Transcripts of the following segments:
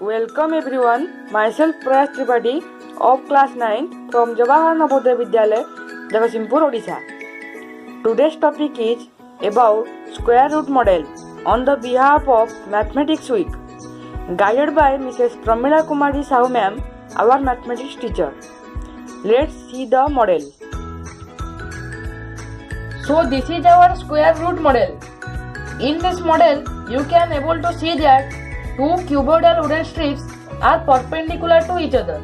Welcome everyone. Myself Prayas Tripathi of class 9 from Jawahar Navodaya Vidyalaya, Jagatsinghpur, Odisha. Today's topic is about square root model on the behalf of Mathematics Week, guided by Mrs. Pramila Kumari Sahu ma'am, our mathematics teacher. Let's see the model. So this is our square root model. In this model, you can able to see that two cuboidal wooden strips are perpendicular to each other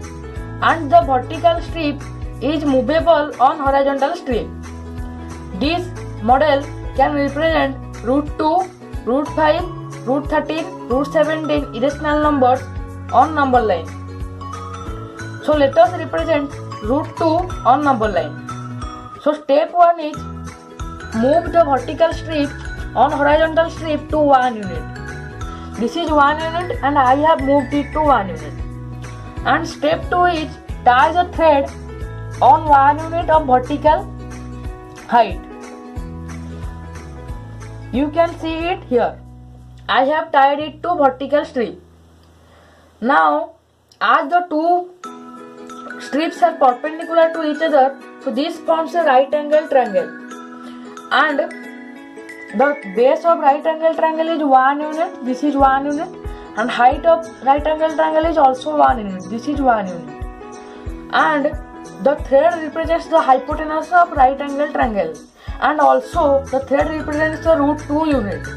and the vertical strip is movable on horizontal strip. This model can represent root 2, root 5, root 13, root 17 irrational numbers on number line. So let us represent root 2 on number line. So step 1 is move the vertical strip on horizontal strip to 1 unit. This is 1 unit and I have moved it to 1 unit. And step 2 is tie the thread on 1 unit of vertical height. You can see it here. I have tied it to vertical strip. Now as the two strips are perpendicular to each other, so this forms a right angle triangle. And the base of right angle triangle is 1 unit, this is 1 unit, and height of right angle triangle is also 1 unit, this is 1 unit. And the thread represents the hypotenuse of right angle triangle, and also the thread represents the root 2 unit.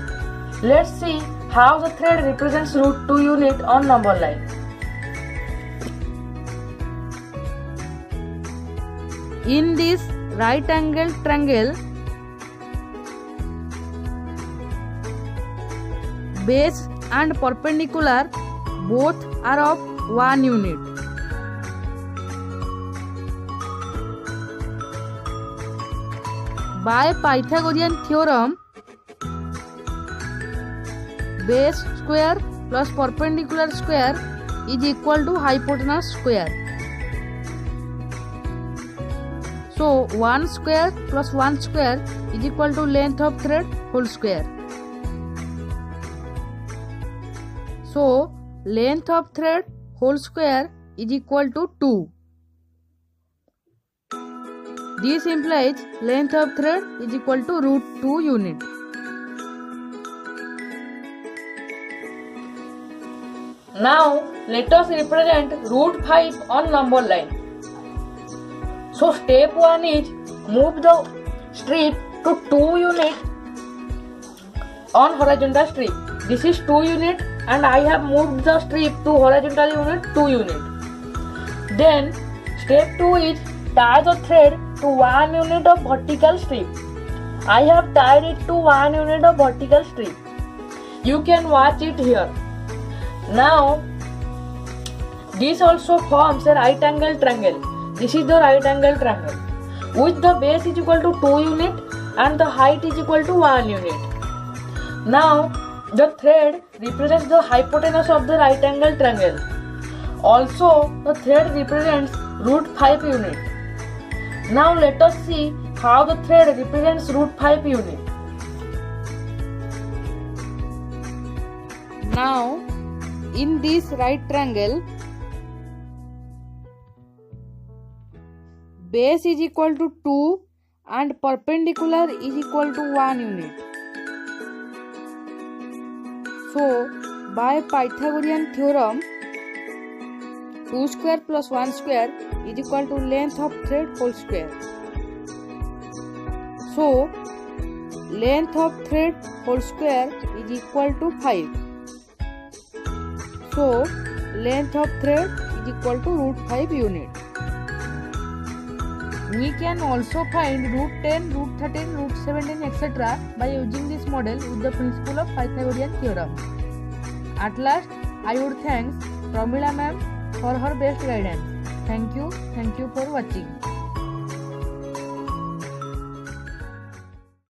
Let's see how the thread represents root 2 unit on number line. In this right angle triangle, base and perpendicular both are of 1 unit. By Pythagorean theorem, base square plus perpendicular square is equal to hypotenuse square. So 1 square plus 1 square is equal to length of thread whole square. So length of thread whole square is equal to 2. This implies length of thread is equal to root 2 unit. Now let us represent root 5 on number line. So step 1 is move the strip to 2 unit on horizontal strip. This is 2 unit and I have moved the strip to horizontal unit 2 unit. Then step 2 is tie the thread to 1 unit of vertical strip. I have tied it to 1 unit of vertical strip. You can watch it here. Now this also forms a right angle triangle. This is the right angle triangle with the base is equal to 2 unit and the height is equal to 1 unit. Now the thread represents the hypotenuse of the right angle triangle. Also the thread represents root 5 unit. Now let us see how the thread represents root 5 unit. Now in this right triangle, base is equal to 2 and perpendicular is equal to 1 unit. So by Pythagorean theorem, 2 square plus 1 square is equal to length of thread whole square. So length of thread whole square is equal to 5. So length of thread is equal to root 5 unit. We can also find root 10, root 13, root 17 etc. by using this model with the principle of Pythagorean theorem. At last, I would thank Pramila ma'am for her best guidance. Thank you for watching.